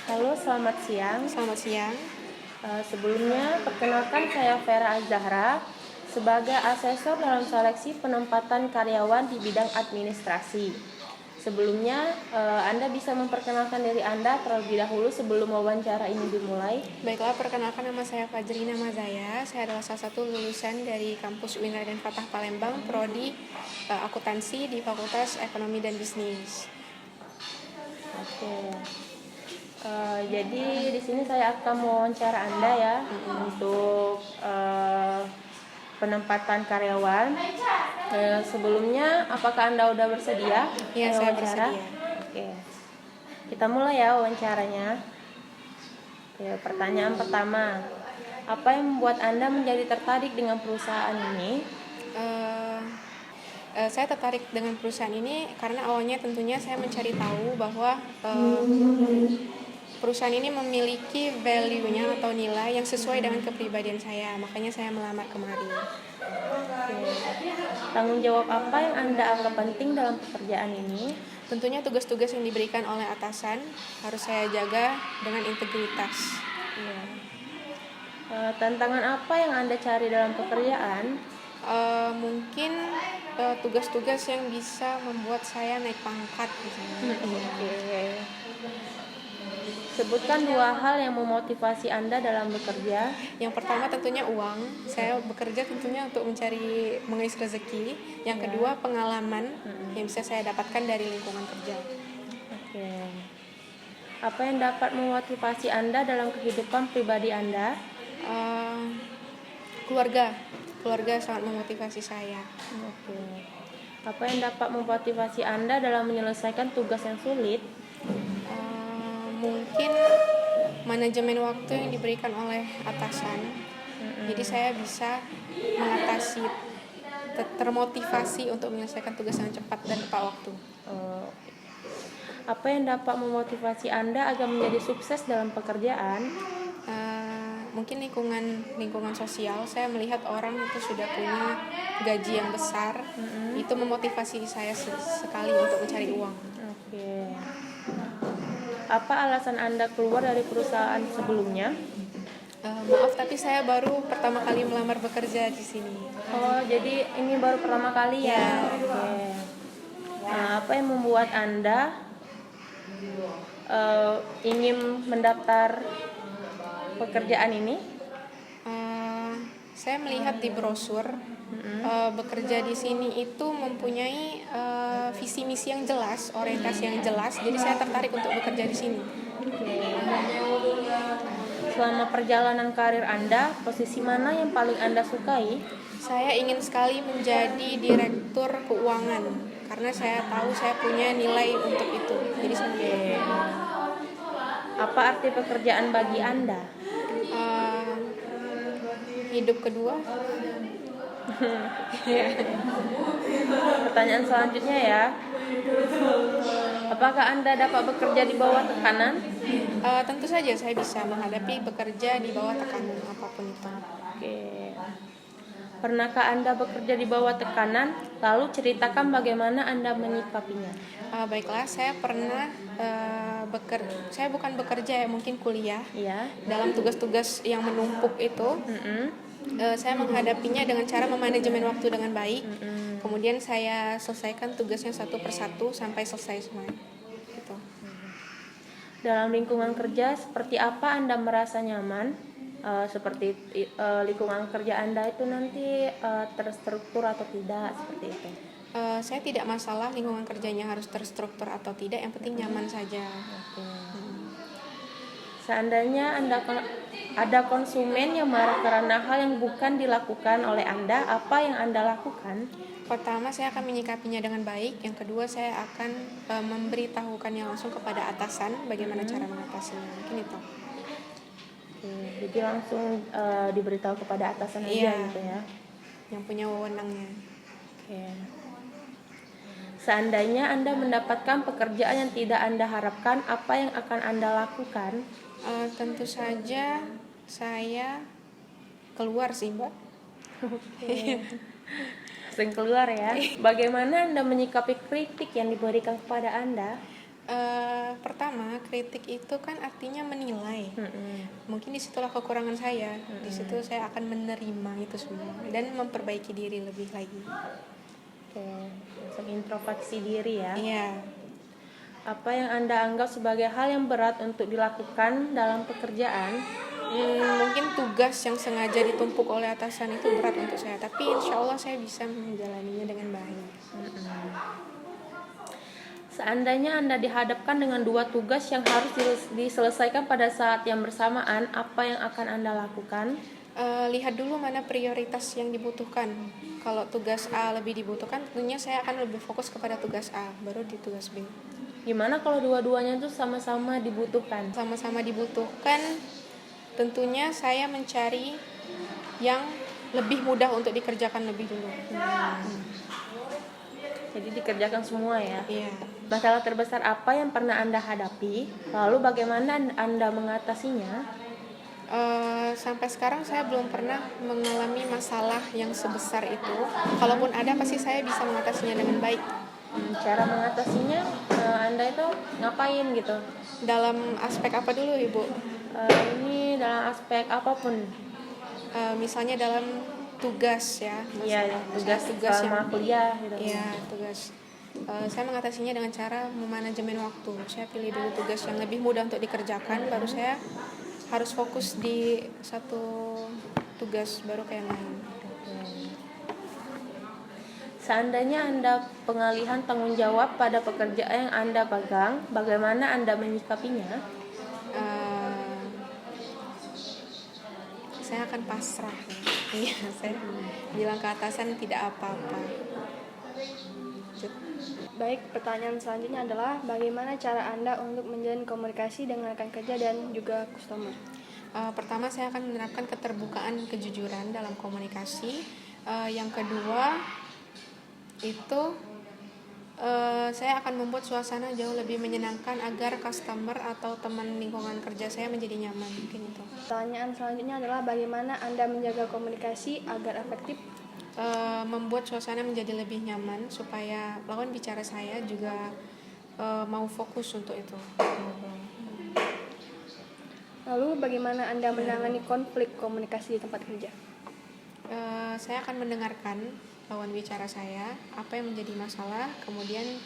Halo, selamat siang. Selamat siang. Sebelumnya, perkenalkan saya Vera Azahra sebagai asesor dalam seleksi penempatan karyawan di bidang administrasi. Sebelumnya, Anda bisa memperkenalkan diri Anda terlebih dahulu sebelum wawancara ini dimulai. Baiklah, perkenalkan nama saya Fajrina Mazaya. Saya adalah salah satu lulusan dari kampus UIN Raden Fatah Palembang, prodi akuntansi di Fakultas Ekonomi dan Bisnis. Oke. Jadi di sini saya akan mewawancara Anda ya untuk penempatan karyawan. Sebelumnya, apakah Anda udah bersedia? Iya, saya bersedia. Oke. Kita mulai ya wawancaranya. Oke, pertanyaan pertama. Apa yang membuat Anda menjadi tertarik dengan perusahaan ini? Saya tertarik dengan perusahaan ini karena awalnya tentunya saya mencari tahu bahwa perusahaan ini memiliki value-nya atau nilai yang sesuai dengan kepribadian saya. Makanya saya melamar kemari. Oke. Tanggung jawab apa yang Anda anggap penting dalam pekerjaan ini? Tentunya tugas-tugas yang diberikan oleh atasan harus saya jaga dengan integritas. Ya. Tantangan apa yang Anda cari dalam pekerjaan? Mungkin tugas-tugas yang bisa membuat saya naik pangkat misalnya. Oke. Sebutkan 2 hal yang memotivasi Anda dalam bekerja. Yang pertama tentunya uang. Saya bekerja tentunya untuk mencari mengais rezeki. Yang kedua pengalaman yang bisa saya dapatkan dari lingkungan kerja. Oke. Apa yang dapat memotivasi Anda dalam kehidupan pribadi Anda? Keluarga sangat memotivasi saya. Oke. Apa yang dapat memotivasi Anda dalam menyelesaikan tugas yang sulit? Mungkin manajemen waktu yang diberikan oleh atasan. Jadi saya bisa mengatasi, termotivasi untuk menyelesaikan tugas yang cepat dan tepat waktu. Apa yang dapat memotivasi Anda agar menjadi sukses dalam pekerjaan? Mungkin lingkungan sosial. Saya melihat orang itu sudah punya gaji yang besar, itu memotivasi saya sekali untuk mencari uang. Oke. Apa alasan Anda keluar dari perusahaan sebelumnya? Maaf, tapi saya baru pertama kali melamar bekerja di sini. Oh, jadi ini baru pertama kali ya? Oke. Apa yang membuat Anda ingin mendaftar pekerjaan ini? Saya melihat di brosur bekerja di sini itu mempunyai visi misi yang jelas, orientasi yang jelas. Jadi saya tertarik untuk bekerja di sini. Selama perjalanan karir Anda, posisi mana yang paling Anda sukai? Saya ingin sekali menjadi direktur keuangan karena saya tahu saya punya nilai untuk itu. Jadi Apa arti pekerjaan bagi Anda? Hidup kedua. Pertanyaan selanjutnya ya. Apakah Anda dapat bekerja di bawah tekanan? Tentu saja saya bisa menghadapi bekerja di bawah tekanan apapun itu. Oke. Pernahkah Anda bekerja di bawah tekanan? Lalu ceritakan bagaimana Anda menyikapinya. Baiklah, saya pernah saya bukan bekerja ya, mungkin kuliah. Iya. Dalam tugas-tugas yang menumpuk itu, saya menghadapinya dengan cara memanajemen waktu dengan baik. Kemudian saya selesaikan tugasnya satu persatu sampai selesai semua. Gitu. Dalam lingkungan kerja, seperti apa Anda merasa nyaman? Seperti lingkungan kerja Anda itu nanti terstruktur atau tidak, seperti itu. Saya tidak masalah lingkungan kerjanya harus terstruktur atau tidak, yang penting nyaman saja. Seandainya ada konsumen yang marah karena hal yang bukan dilakukan oleh Anda, apa yang Anda lakukan? Pertama, saya akan menyikapinya dengan baik. Yang kedua, saya akan memberitahukannya langsung kepada atasan bagaimana cara mengatasinya. Mungkin itu. Jadi langsung diberitahu kepada atasan aja gitu ya. Yang punya wewenangnya. Oke. Seandainya Anda mendapatkan pekerjaan yang tidak Anda harapkan, apa yang akan Anda lakukan? Tentu saja saya keluar sih, Mbak. Sering keluar ya. Bagaimana Anda menyikapi kritik yang diberikan kepada Anda? Pertama, kritik itu kan artinya menilai. Mungkin disitulah kekurangan saya. Di situ saya akan menerima itu semua dan memperbaiki diri lebih lagi. Oke, langsung introspeksi diri ya. Iya. Apa yang Anda anggap sebagai hal yang berat untuk dilakukan dalam pekerjaan? Mungkin tugas yang sengaja ditumpuk oleh atasan itu berat untuk saya, tapi insya Allah saya bisa menjalaninya dengan baik. Seandainya Anda dihadapkan dengan dua tugas yang harus diselesaikan pada saat yang bersamaan, apa yang akan Anda lakukan? Lihat dulu mana prioritas yang dibutuhkan. Kalau tugas A lebih dibutuhkan, tentunya saya akan lebih fokus kepada tugas A, baru di tugas B. Gimana kalau dua-duanya itu sama-sama dibutuhkan? Sama-sama dibutuhkan, tentunya saya mencari yang lebih mudah untuk dikerjakan lebih dulu. Jadi dikerjakan semua ya. Iya. Masalah terbesar apa yang pernah Anda hadapi? Lalu bagaimana Anda mengatasinya? Sampai sekarang saya belum pernah mengalami masalah yang sebesar itu. Kalaupun ada, pasti saya bisa mengatasinya dengan baik. Cara mengatasinya, Anda itu ngapain gitu? Dalam aspek apa dulu, Ibu? Ini dalam aspek apapun. Misalnya dalam tugas ya. Iya, tugas selama kuliah gitu. Iya, tugas. Saya mengatasinya dengan cara memanajemen waktu. Saya pilih dulu tugas yang lebih mudah untuk dikerjakan, baru saya harus fokus di satu tugas, baru ke yang lain. Seandainya Anda pengalihan tanggung jawab pada pekerjaan yang Anda pegang, bagaimana Anda menyikapinya? Saya akan pasrah. Iya, saya bilang ke atasan tidak apa-apa. Baik, pertanyaan selanjutnya adalah bagaimana cara Anda untuk menjalin komunikasi dengan rekan kerja dan juga customer? Pertama, saya akan menerapkan keterbukaan, kejujuran dalam komunikasi. Yang kedua, itu saya akan membuat suasana jauh lebih menyenangkan agar customer atau teman lingkungan kerja saya menjadi nyaman. Mungkin itu. Pertanyaan selanjutnya adalah bagaimana Anda menjaga komunikasi agar efektif? Membuat suasana menjadi lebih nyaman supaya lawan bicara saya juga mau fokus untuk itu. Lalu bagaimana Anda menangani konflik komunikasi di tempat kerja? Saya akan mendengarkan lawan bicara saya, apa yang menjadi masalah, kemudian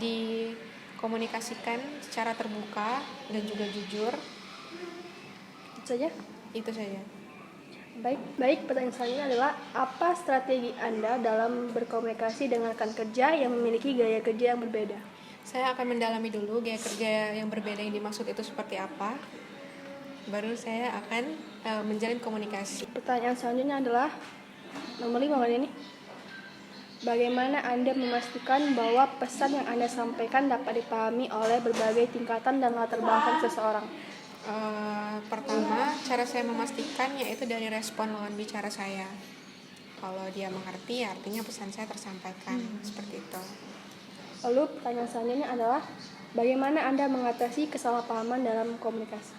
dikomunikasikan secara terbuka dan juga jujur. Itu saja? Itu saja. Baik, pertanyaan selanjutnya adalah apa strategi Anda dalam berkomunikasi dengan rekan kerja yang memiliki gaya kerja yang berbeda? Saya akan mendalami dulu gaya kerja yang berbeda yang dimaksud itu seperti apa. Baru saya akan menjalin komunikasi. Pertanyaan selanjutnya adalah nomor 5 kali ini. Bagaimana Anda memastikan bahwa pesan yang Anda sampaikan dapat dipahami oleh berbagai tingkatan dan latar belakang seseorang? Pertama, cara saya memastikan yaitu dari respon lawan bicara saya. Kalau dia mengerti, artinya pesan saya tersampaikan. Seperti itu. Lalu pertanyaan selanjutnya adalah bagaimana Anda mengatasi kesalahpahaman dalam komunikasi?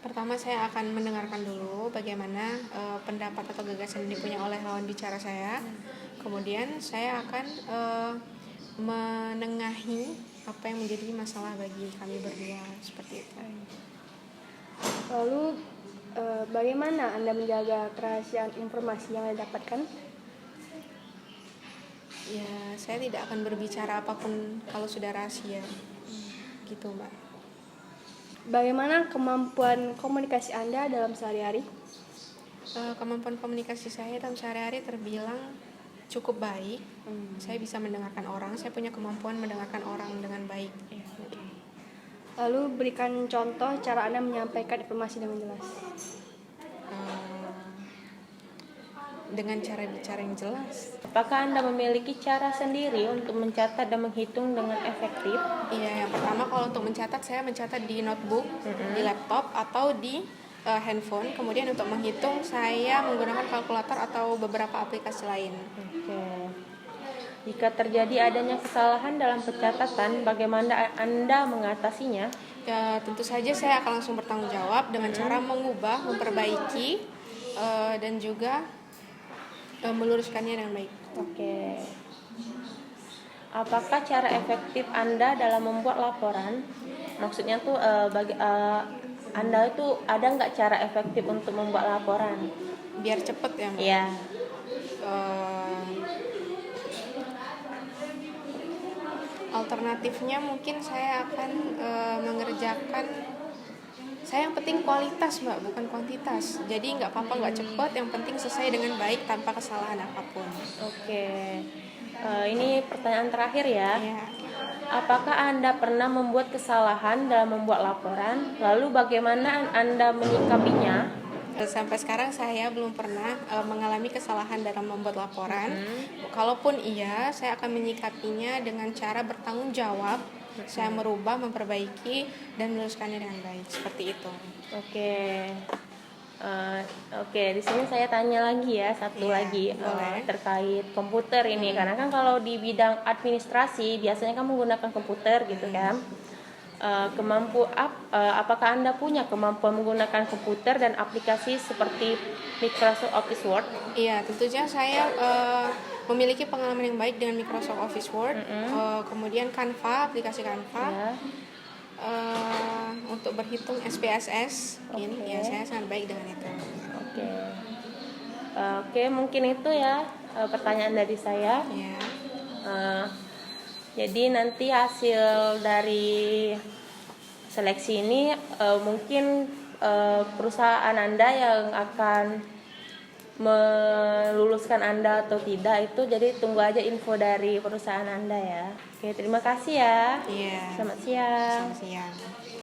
Pertama, saya akan mendengarkan dulu bagaimana pendapat atau gagasan yang dipunya oleh lawan bicara saya. Kemudian saya akan menengahi apa yang menjadi masalah bagi kami berdua. Seperti itu. Lalu bagaimana Anda menjaga kerahasiaan informasi yang Anda dapatkan? Ya, saya tidak akan berbicara apapun kalau sudah rahasia. Gitu, Mbak. Bagaimana kemampuan komunikasi Anda dalam sehari-hari? Kemampuan komunikasi saya dalam sehari-hari terbilang cukup baik. Saya bisa mendengarkan orang, saya punya kemampuan mendengarkan orang dengan baik. Lalu berikan contoh cara Anda menyampaikan informasi dengan jelas. Dengan cara bicara yang jelas. Apakah Anda memiliki cara sendiri untuk mencatat dan menghitung dengan efektif? Iya, yang pertama kalau untuk mencatat, saya mencatat di notebook, di laptop atau di handphone. Kemudian untuk menghitung, saya menggunakan kalkulator atau beberapa aplikasi lain. Oke. Jika terjadi adanya kesalahan dalam pencatatan, bagaimana Anda mengatasinya? Ya, tentu saja saya akan langsung bertanggung jawab dengan cara mengubah, memperbaiki, dan juga meluruskannya dengan baik. Oke. Apakah cara efektif Anda dalam membuat laporan? Maksudnya tuh Anda itu ada nggak cara efektif untuk membuat laporan? Biar cepet ya Mbak. Iya. Eh, Alternatifnya mungkin saya akan mengerjakan, saya yang penting kualitas Mbak, bukan kuantitas. Jadi nggak apa-apa nggak cepet, yang penting selesai dengan baik tanpa kesalahan apapun. Oke. Ini pertanyaan terakhir ya. Ya. Apakah Anda pernah membuat kesalahan dalam membuat laporan? Lalu bagaimana Anda menyikapinya? Sampai sekarang saya belum pernah mengalami kesalahan dalam membuat laporan. Kalaupun iya, saya akan menyikapinya dengan cara bertanggung jawab. Saya merubah, memperbaiki, dan meneruskannya dengan baik. Seperti itu. Oke. Oke, di sini saya tanya lagi ya, satu Iya, lagi boleh. terkait komputer ini, karena kan kalau di bidang administrasi biasanya kan menggunakan komputer gitu kan. Apakah Anda punya kemampuan menggunakan komputer dan aplikasi seperti Microsoft Office Word? Iya, tentunya saya memiliki pengalaman yang baik dengan Microsoft Office Word, kemudian Canva, aplikasi Canva. Ya. Untuk berhitung SPSS, Oke. ya saya sangat baik dengan itu. Oke. Oke, mungkin itu ya pertanyaan dari saya. Ya, Eh, jadi nanti hasil dari seleksi ini mungkin perusahaan Anda yang akan meluluskan Anda atau tidak itu, jadi tunggu aja info dari perusahaan Anda ya. Oke, terima kasih ya. iya. Selamat siang. Selamat siang.